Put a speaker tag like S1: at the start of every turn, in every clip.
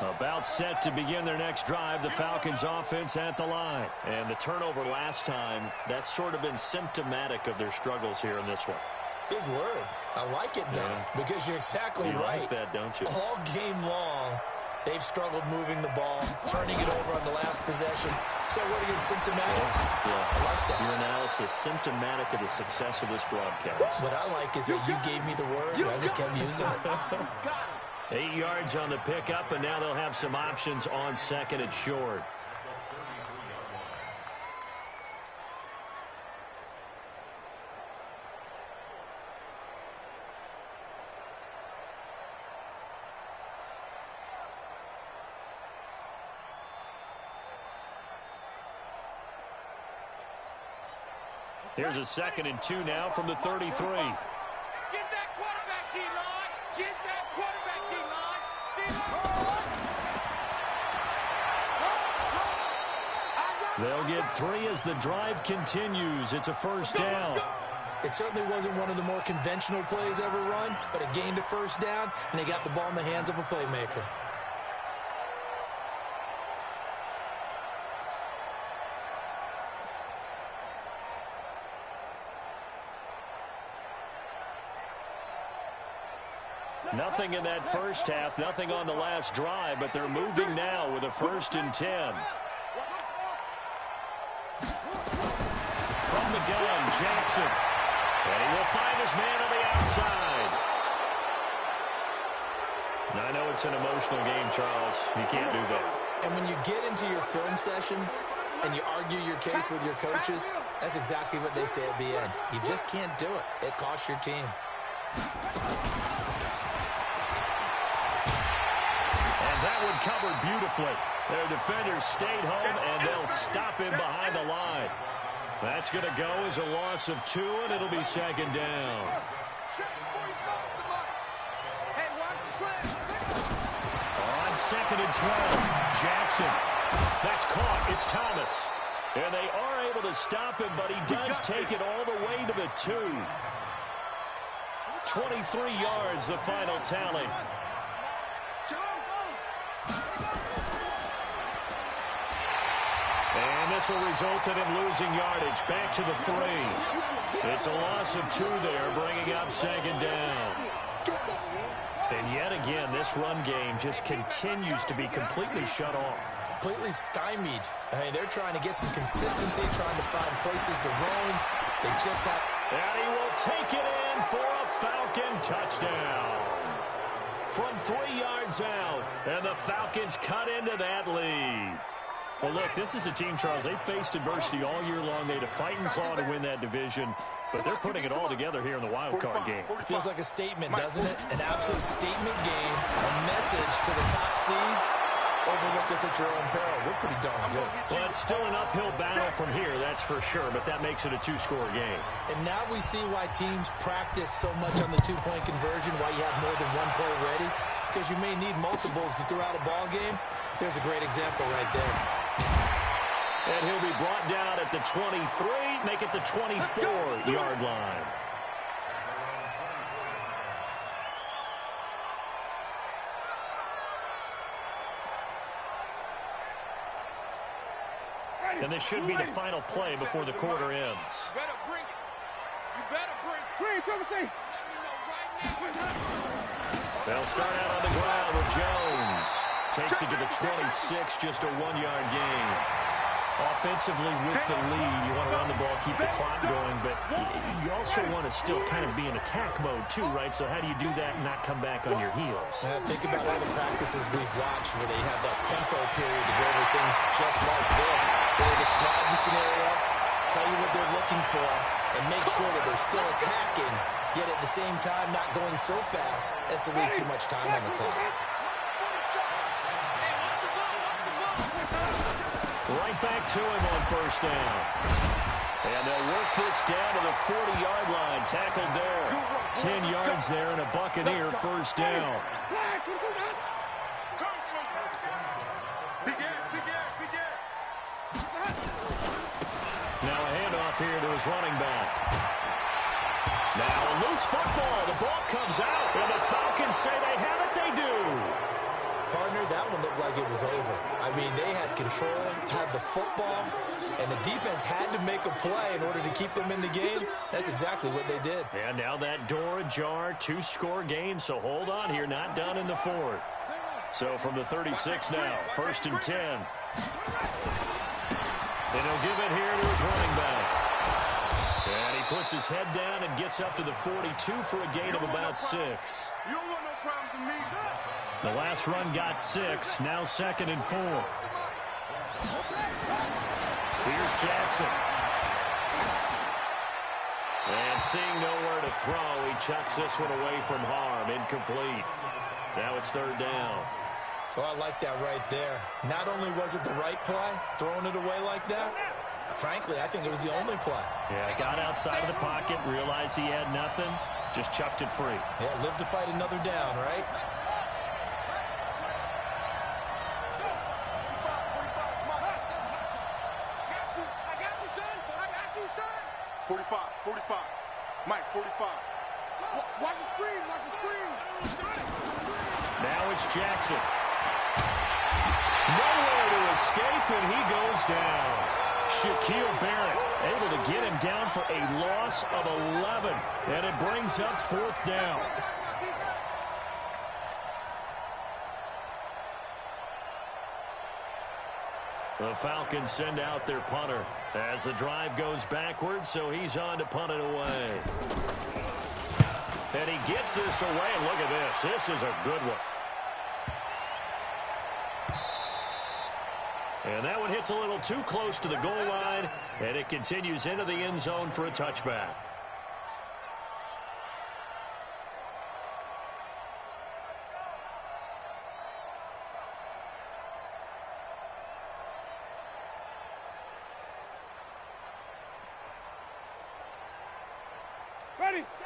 S1: About set to begin their next drive, the Falcons offense at the line. And the turnover last time, that's sort of been symptomatic of their struggles here in this one.
S2: Big word. I like it, though, because you're exactly right.
S1: You like that, don't you?
S2: All game long, they've struggled moving the ball, turning it over on the last possession. So what again, symptomatic?
S1: Yeah,
S2: I like that.
S1: Your analysis, symptomatic of the success of this broadcast.
S2: What I like is that you gave me the word, and I just kept using it.
S1: 8 yards on the pickup, and now they'll have some options on second and short. Here's a 2nd and 2 now from the 33.
S3: Get that quarterback, D-line. Get that quarterback, D-line.
S1: They'll get 3 as the drive continues. It's a first down.
S2: It certainly wasn't one of the more conventional plays ever run, but it gained a first down, and they got the ball in the hands of a playmaker.
S1: Nothing in that first half, nothing on the last drive, but they're moving now with a 1st and 10. From the gun, Jackson. And he will find his man on the outside. Now, I know it's an emotional game, Charles. You can't do that.
S2: And when you get into your film sessions and you argue your case with your coaches, that's exactly what they say at the end. You just can't do it. It costs your team.
S1: That one covered beautifully. Their defenders stayed home, and they'll stop him behind the line. That's going to go as a loss of 2, and it'll be 2nd down. On 2nd and 12, Jackson. That's caught. It's Thomas. And they are able to stop him, but he does take it all the way to the 2. 23 yards, the final tally. And this will result in him losing yardage. Back to the 3. It's a loss of 2 there, bringing up 2nd down. And yet again, this run game just continues to be completely shut off.
S2: Completely stymied. I mean, they're trying to get some consistency, trying to find places to roam. They just have...
S1: And he will take it in for a Falcon touchdown. From 3 yards out, and the Falcons cut into that lead. Well, look, this is a team, Charles, they faced adversity all year long. They had to fight and claw to win that division, but they're putting it all together here in the wild card game.
S2: It feels like a statement, doesn't it? An absolute statement game, a message to the top seeds. Overlook us at your own peril. We're pretty darn good.
S1: Well, it's still an uphill battle from here, that's for sure, but that makes it a 2-score game.
S2: And now we see why teams practice so much on the 2-point conversion, why you have more than one play ready, because you may need multiples to throw out a ball game. There's a great example right there.
S1: And he'll be brought down at the 23, make it the 24-yard line. And this should be the final play before the quarter ends.
S3: You better bring it. You better bring it.
S1: They'll start out on the ground with Jones. Takes it to the 26, just a 1-yard gain. Offensively with the lead, you want to run the ball, keep the clock going, but you also want to still kind of be in attack mode too, right? So how do you do that and not come back on your heels?
S2: Think about all the practices we've watched where they have that tempo period to go over things just like this, where they describe the scenario, tell you what they're looking for, and make sure that they're still attacking, yet at the same time not going so fast as to leave too much time on the clock.
S1: Right back to him on first down. And they'll work this down to the 40-yard line. Tackled there. 10 yards there and a Buccaneer first down. Now a handoff here to his running back. Now a loose football. The ball comes out. And the Falcons say they have it. They do.
S2: partner, that one looked like it was over. I mean, they had control, had the football, and the defense had to make a play in order to keep them in the game. That's exactly what they did.
S1: And now that door ajar, 2-score game, so hold on here, not done in the fourth. So from the 36 now, 1st and 10. And he'll give it here to his running back. And he puts his head down and gets up to the 42 for a gain of about 6.
S3: You don't want no problems with me.
S1: The last run got 6, now 2nd and 4. Here's Jackson. And seeing nowhere to throw, he chucks this one away from harm. Incomplete. Now it's 3rd down.
S2: Oh, I like that right there. Not only was it the right play, throwing it away like that, frankly, I think it was the only play.
S1: Yeah, got outside of the pocket, realized he had nothing, just chucked it free.
S2: Yeah, live to fight another down, right?
S3: I got you, son. 45. Mike, 45. Watch the screen.
S1: Now it's Jackson. Nowhere to escape, and he goes down. Shaquille Barrett able to get him down for a loss of 11, and it brings up 4th down. The Falcons send out their punter as the drive goes backwards, so he's on to punt it away. And he gets this away, and look at this. This is a good one. And that one hits a little too close to the goal line, and it continues into the end zone for a touchback.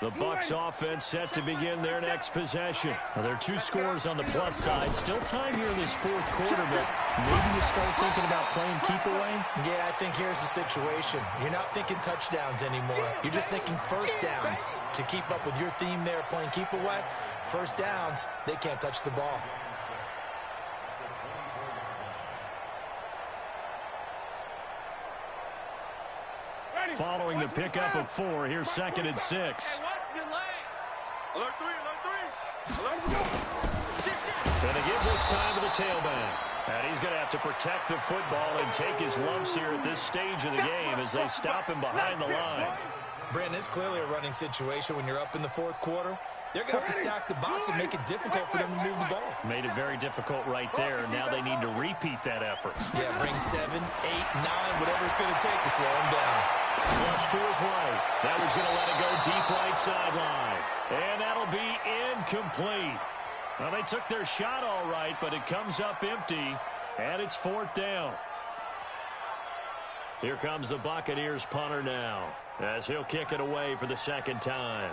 S1: The Bucs offense set to begin their next possession. Well, there are 2 scores on the plus side. Still time here in this 4th quarter, but maybe you start thinking about playing keep away?
S2: Yeah, I think here's the situation. You're not thinking touchdowns anymore. You're just thinking first downs. To keep up with your theme there, playing keep away, first downs, they can't touch the ball.
S1: Following the pickup of 4, here's 2nd and 6.
S3: Alert 3.
S1: Going to give this time to the tailback. And he's going to have to protect the football and take his lumps here at this stage of the game as they stop him behind the line.
S2: Brandon, it's clearly a running situation when you're up in the 4th quarter. They're going to have to stack the box and make it difficult for them to move the ball.
S1: Made it very difficult right there. Now they need to repeat that effort.
S2: Yeah, bring 7, 8, 9, whatever it's going to take to slow them down.
S1: Flush to his right. That was going to let it go deep right sideline. And that'll be incomplete. Well, they took their shot all right, but it comes up empty, and it's 4th down. Here comes the Buccaneers punter now, as he'll kick it away for the 2nd time.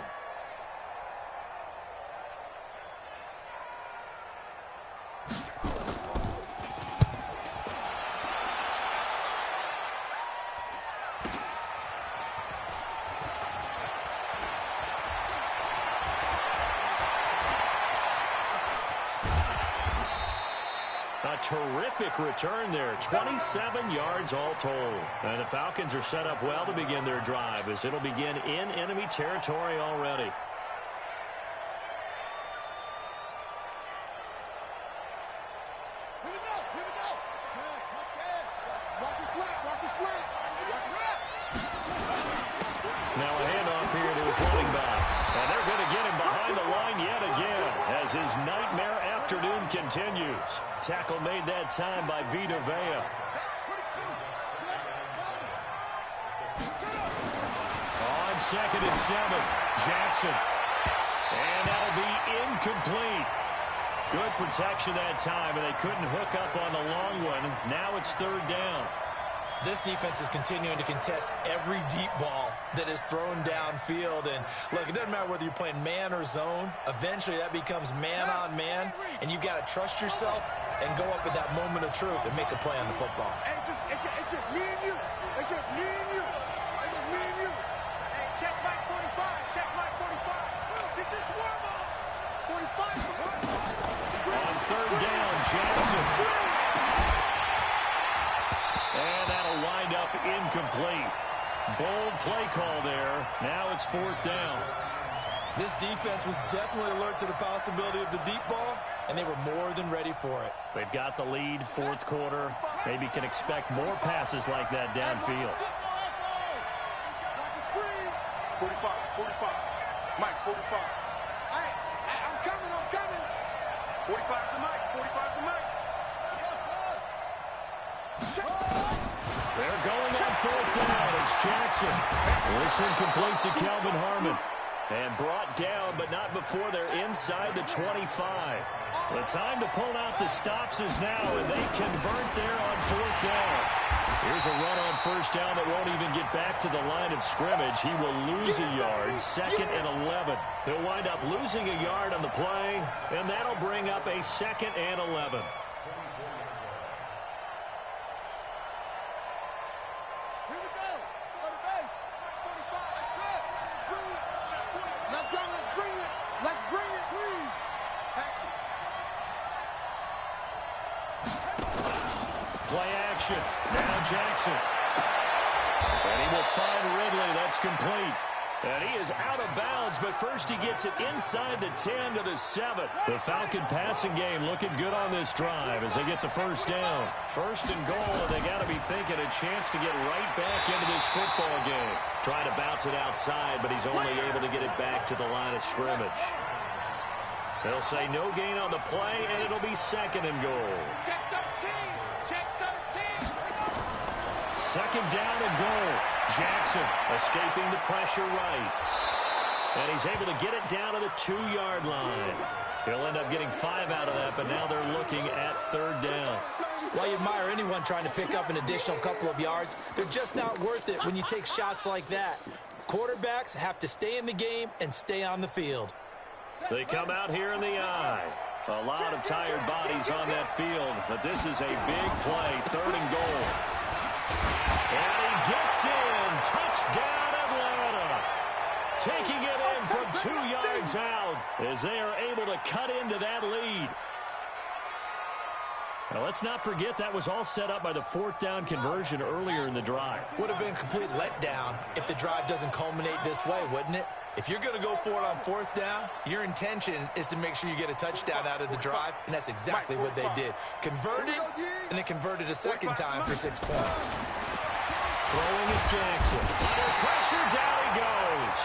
S1: A terrific return there, 27 yards all told. And the Falcons are set up well to begin their drive as it'll begin in enemy territory already.
S3: Here we go. Watch the slant.
S1: Now a handoff here to his running back. And they're going to get him behind the line yet again as his nightmare afternoon continues. Tackle made that time by Vita Vea. On 2nd and 7, Jackson. And that'll be incomplete. Good protection that time, and they couldn't hook up on the long one. Now it's 3rd down.
S2: This defense is continuing to contest every deep ball that is thrown downfield. And, look, it doesn't matter whether you're playing man or zone. Eventually, that becomes man on man, and you've got to trust yourself and go up at that moment of truth and make a play on the football.
S3: It's just me and you. It's just me and you. Hey, check Mike 45. Get this warm up. 45.
S1: On 3rd down, Jackson. And that'll wind up incomplete. Bold play call there. Now it's 4th down.
S2: This defense was definitely alert to the possibility of the deep ball, and they were more than ready for it.
S1: They've got the lead, 4th quarter. Maybe can expect more passes like that downfield.
S3: 45, 45. Mike, 45. Hey, I'm coming. 45 to Mike, 45 to Mike.
S1: They're going on 4th down. It's Jackson. This one complete to Kelvin Harmon. And brought down, but not before they're inside the 25. The time to pull out the stops is now, and they convert there on 4th down. Here's a run on 1st down that won't even get back to the line of scrimmage. He will lose a yard, 2nd and 11. He'll wind up losing a yard on the play, and that'll bring up a 2nd and 11. Play action. Now Jackson. And he will find Ridley. That's complete. And he is out of bounds, but first he gets it inside the 10 to the 7. The Falcon passing game looking good on this drive as they get the 1st down. 1st and goal, and they got to be thinking a chance to get right back into this football game. Trying to bounce it outside, but he's only able to get it back to the line of scrimmage. They'll say no gain on the play, and it'll be 2nd and goal.
S3: Check 13. Check 13.
S1: 2nd down and goal. Jackson escaping the pressure right. And he's able to get it down to the 2-yard line. He'll end up getting 5 out of that, but now they're looking at 3rd down.
S2: While you admire anyone trying to pick up an additional couple of yards, they're just not worth it when you take shots like that. Quarterbacks have to stay in the game and stay on the field.
S1: They come out here in the eye. A lot of tired bodies on that field, but this is a big play, 3rd and goal. And he gets in. Touchdown, Atlanta. Taking it in from 2 yards out as they are able to cut into that lead. Now, let's not forget that was all set up by the 4th down conversion earlier in the drive.
S2: Would have been a complete letdown if the drive doesn't culminate this way, wouldn't it? If you're going to go for it on 4th down, your intention is to make sure you get a touchdown out of the drive, and that's exactly what they did. Converted, and they converted a 2nd time for 6 points.
S1: Throwing is Jackson. Under pressure, down he goes.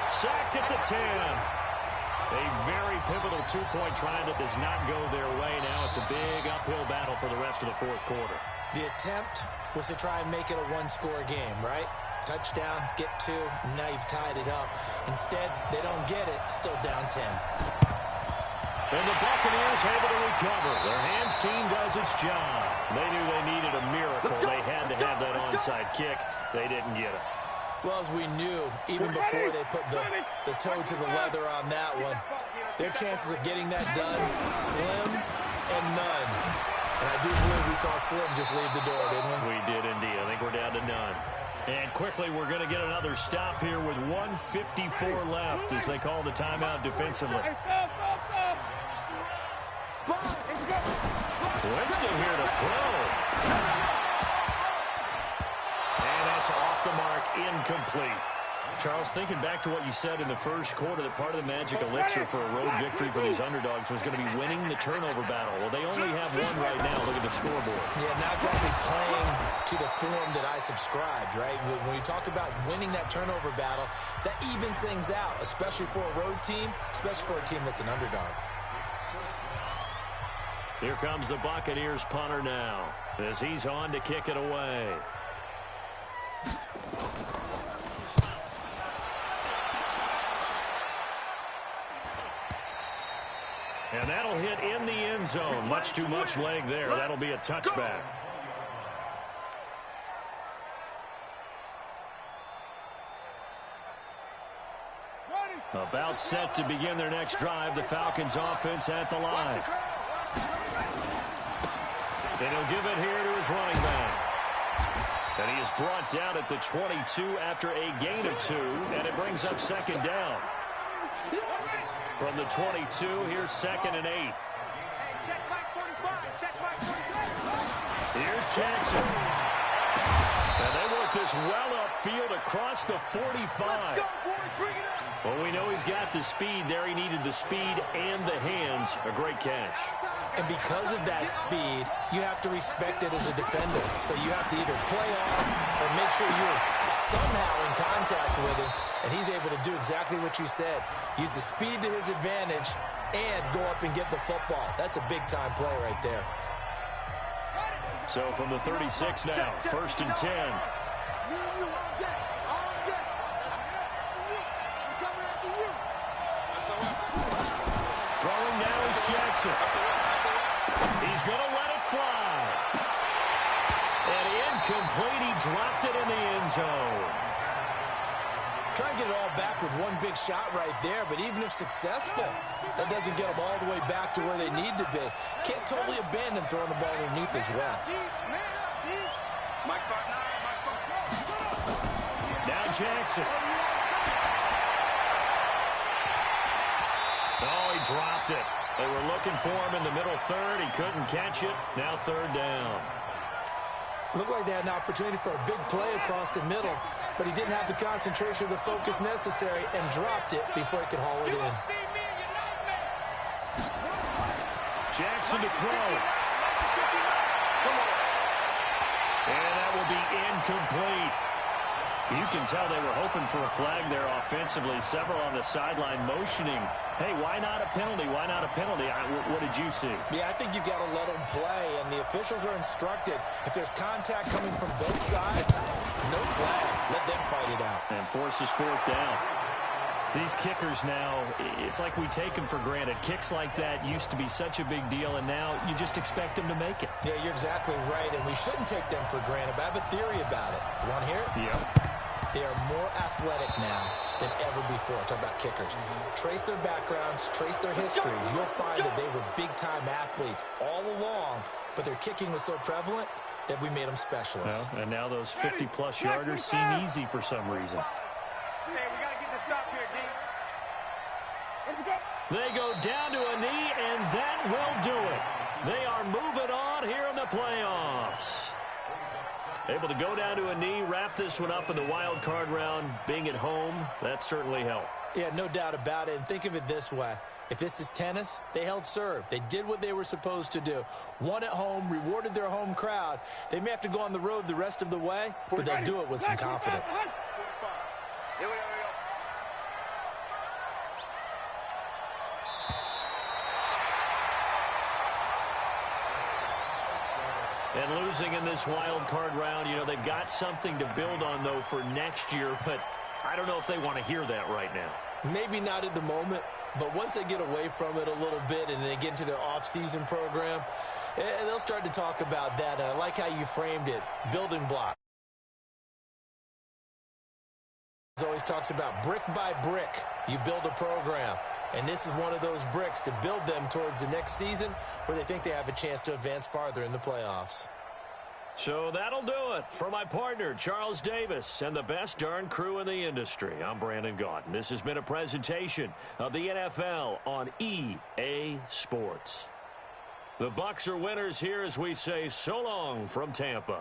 S1: Sacked at the 10. A very pivotal 2-point try that does not go their way. Now it's a big uphill battle for the rest of the 4th quarter.
S2: The attempt was to try and make it a 1-score game, right? Touchdown, get 2, now you've tied it up. Instead, they don't get it, still down 10.
S1: And the Buccaneers able to recover. Their hands team does its job. They knew they needed a miracle. They had to have that onside kick. They didn't get it.
S2: Well, as we knew, even before they put the toe to the leather on that one, their chances of getting that done, slim and none. And I do believe we saw Slim just leave the door, didn't we?
S1: We did indeed. I think we're down to none. And quickly, we're going to get another stop here with 1:54 left as they call the timeout defensively. Winston here to throw. And that's off the mark, incomplete. Charles, thinking back to what you said in the first quarter, that part of the magic elixir for a road victory for these underdogs was going to be winning the turnover battle. Well, they only have one right now. Look at the scoreboard.
S2: Yeah, not exactly playing to the form that I subscribed, right? When you talk about winning that turnover battle, that evens things out, especially for a road team, especially for a team that's an underdog.
S1: Here comes the Buccaneers punter now as he's on to kick it away. And that'll hit in the end zone. Much too much leg there. That'll be a touchback. About set to begin their next drive. The Falcons offense at the line. And he'll give it here to his running back. And he is brought down at the 22 after a gain of 2. And it brings up 2nd down. From the 22, here's 2nd and 8.
S3: Check back 45.
S1: Jackson. And they work this well upfield across the 45. Well, we know he's got the speed there. He needed the speed and the hands. A great catch.
S2: And because of that speed, you have to respect it as a defender. So you have to either play off or make sure you're somehow in contact with him. And he's able to do exactly what you said. Use the speed to his advantage and go up and get the football. That's a big-time play right there.
S1: So from the 36 now, 1st and 10. Throwing now is Jackson. He's going to let it fly. And incomplete. He dropped it in the end zone.
S2: Trying to get it all back with one big shot right there, but even if successful, that doesn't get them all the way back to where they need to be. Can't totally abandon throwing the ball underneath as well.
S1: Now Jackson. Oh, he dropped it. They were looking for him in the middle third. He couldn't catch it. Now 3rd down.
S2: Looked like they had an opportunity for a big play across the middle, but he didn't have the concentration or the focus necessary and dropped it before he could haul it in.
S1: Jackson to throw. And that will be incomplete. You can tell they were hoping for a flag there offensively. Several on the sideline motioning. Hey, why not a penalty? Why not a penalty? What did you see?
S2: Yeah, I think you've got to let them play, and the officials are instructed. If there's contact coming from both sides, no flag. Let them fight it out.
S1: And forces 4th down. These kickers now, it's like we take them for granted. Kicks like that used to be such a big deal, and now you just expect them to make it.
S2: Yeah, you're exactly right, and we shouldn't take them for granted, but I have a theory about it. You want to hear it?
S1: Yep.
S2: They are more athletic now than ever before. Talk about kickers. Trace their backgrounds, trace their histories. You'll find that they were big-time athletes all along, but their kicking was so prevalent that we made them specialists.
S1: Well, and now those 50-plus yarders seem easy for some reason.
S3: Hey, we got to get this stop here, D.
S1: They go down to a knee, and that will do it. They are moving on here in the playoffs. Able to go down to a knee, wrap this one up in the wild card round. Being at home, that certainly helped.
S2: Yeah, no doubt about it. And think of it this way. If this is tennis, they held serve. They did what they were supposed to do. Won at home, rewarded their home crowd. They may have to go on the road the rest of the way, but they'll do it with some confidence.
S3: Here we go.
S1: And losing in this wild card round, you know, they've got something to build on, though, for next year. But I don't know if they want to hear that right now.
S2: Maybe not at the moment, but once they get away from it a little bit and they get into their off-season program, they'll start to talk about that. And I like how you framed it, building blocks. Always talks about brick by brick, you build a program. And this is one of those bricks to build them towards the next season where they think they have a chance to advance farther in the playoffs.
S1: So that'll do it. For my partner, Charles Davis, and the best darn crew in the industry, I'm Brandon Gaudin. This has been a presentation of the NFL on EA Sports. The Bucs are winners here as we say so long from Tampa.